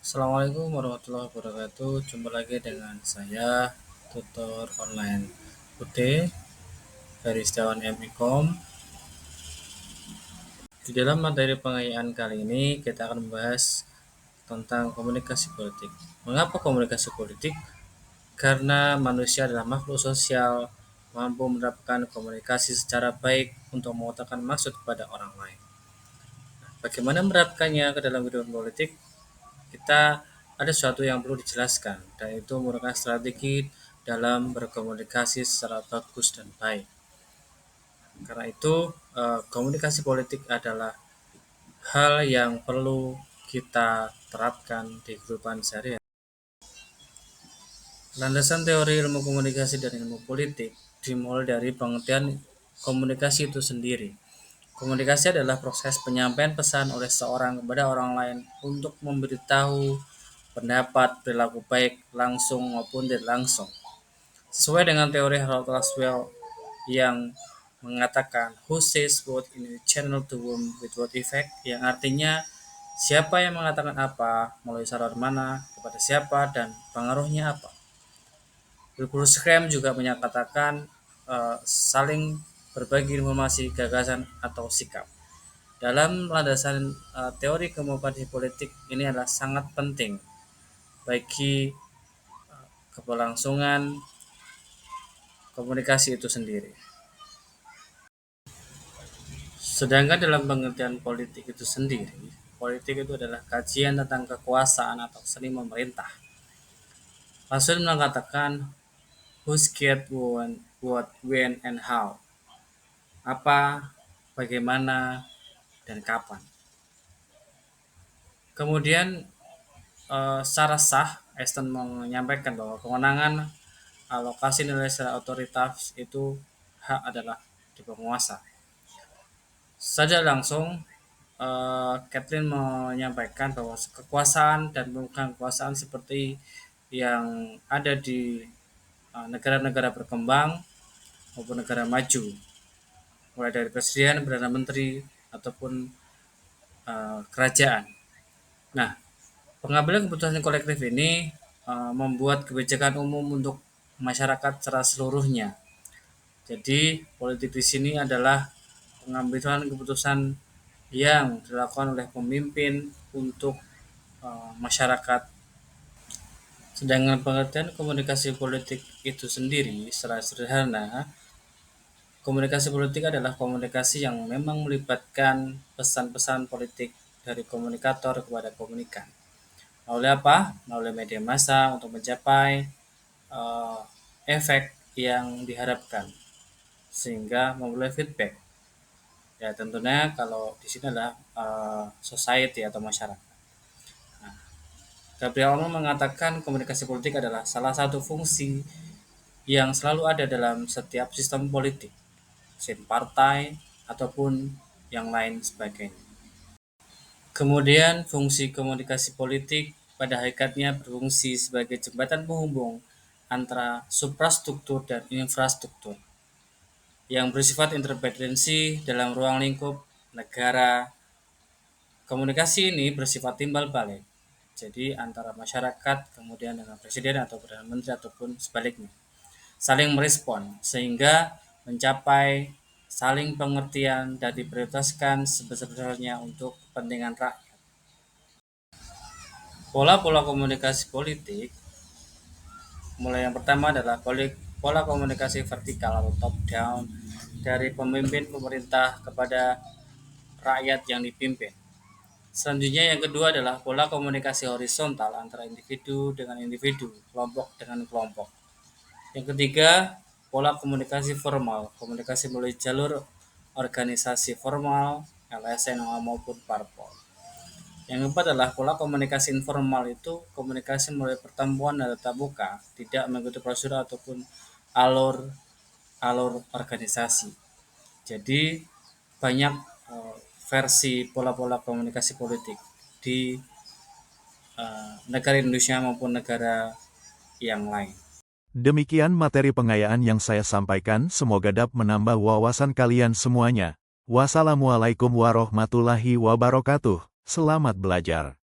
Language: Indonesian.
Assalamualaikum warahmatullahi wabarakatuh. Jumpa lagi dengan saya, tutor online UT dari Setiawan MIKOM. Di dalam materi pengayaan kali ini, kita akan membahas tentang komunikasi politik. Mengapa komunikasi politik? Karena manusia adalah makhluk sosial, mampu menerapkan komunikasi secara baik untuk mengutarakan maksud kepada orang lain. Bagaimana menerapkannya ke dalam kehidupan politik? Kita ada sesuatu yang perlu dijelaskan, dan itu merupakan strategi dalam berkomunikasi secara bagus dan baik. Karena itu, komunikasi politik adalah hal yang perlu kita terapkan di kehidupan sehari-hari. Landasan teori ilmu komunikasi dan ilmu politik dimulai dari pengertian komunikasi itu sendiri. Komunikasi adalah proses penyampaian pesan oleh seorang kepada orang lain untuk memberitahu pendapat, perilaku baik langsung maupun tidak langsung. Sesuai dengan teori Harold Laswell yang mengatakan who says what in a channel to whom with what effect, yang artinya siapa yang mengatakan apa, melalui saluran mana, kepada siapa, dan pengaruhnya apa. Wilbur Scrum juga menyatakan saling berbagi informasi, gagasan, atau sikap. Dalam landasan teori komunikasi politik ini adalah sangat penting bagi keberlangsungan komunikasi itu sendiri. Sedangkan dalam pengertian politik itu sendiri, politik itu adalah kajian tentang kekuasaan atau seni memerintah. Rasul mengatakan who's get what, when, and how. Apa, bagaimana, dan kapan. Kemudian secara sah, Einstein menyampaikan bahwa kewenangan alokasi nilai secara otoritas itu hak adalah di penguasa. Saja langsung, Catherine menyampaikan bahwa kekuasaan dan pemegang kekuasaan seperti yang ada di negara-negara berkembang maupun negara maju, mulai dari presiden, perdana menteri, ataupun kerajaan. Nah, pengambilan keputusan kolektif ini membuat kebijakan umum untuk masyarakat secara seluruhnya. Jadi, politik di sini adalah pengambilan keputusan yang dilakukan oleh pemimpin untuk masyarakat. Sedangkan pengertian komunikasi politik itu sendiri secara sederhana, komunikasi politik adalah komunikasi yang memang melibatkan pesan-pesan politik dari komunikator kepada komunikan. Melalui apa? Melalui media massa untuk mencapai efek yang diharapkan, sehingga memperoleh feedback. Ya tentunya kalau di sini adalah society atau masyarakat. Gabriel Allman mengatakan komunikasi politik adalah salah satu fungsi yang selalu ada dalam setiap sistem politik, sistem partai, ataupun yang lain sebagainya. Kemudian fungsi komunikasi politik pada hakikatnya berfungsi sebagai jembatan penghubung antara suprastruktur dan infrastruktur yang bersifat interdependensi dalam ruang lingkup negara. Komunikasi ini bersifat timbal balik, jadi antara masyarakat kemudian dengan presiden atau perdana menteri ataupun sebaliknya, saling merespon sehingga mencapai saling pengertian dan diprioritaskan sebesar-besarnya untuk kepentingan rakyat. Pola-pola komunikasi politik, mulai yang pertama adalah pola komunikasi vertikal atau top down dari pemimpin pemerintah kepada rakyat yang dipimpin. Selanjutnya yang kedua adalah pola komunikasi horizontal antara individu dengan individu, kelompok dengan kelompok. Yang ketiga, pola komunikasi formal, komunikasi melalui jalur organisasi formal, LSM maupun parpol. Yang keempat adalah pola komunikasi informal, itu komunikasi melalui pertemuan dan tatap muka, tidak mengikuti prosedur ataupun alur organisasi. Jadi banyak versi pola-pola komunikasi politik di negara Indonesia maupun negara yang lain. Demikian materi pengayaan yang saya sampaikan, semoga dapat menambah wawasan kalian semuanya. Wassalamualaikum warahmatullahi wabarakatuh. Selamat belajar.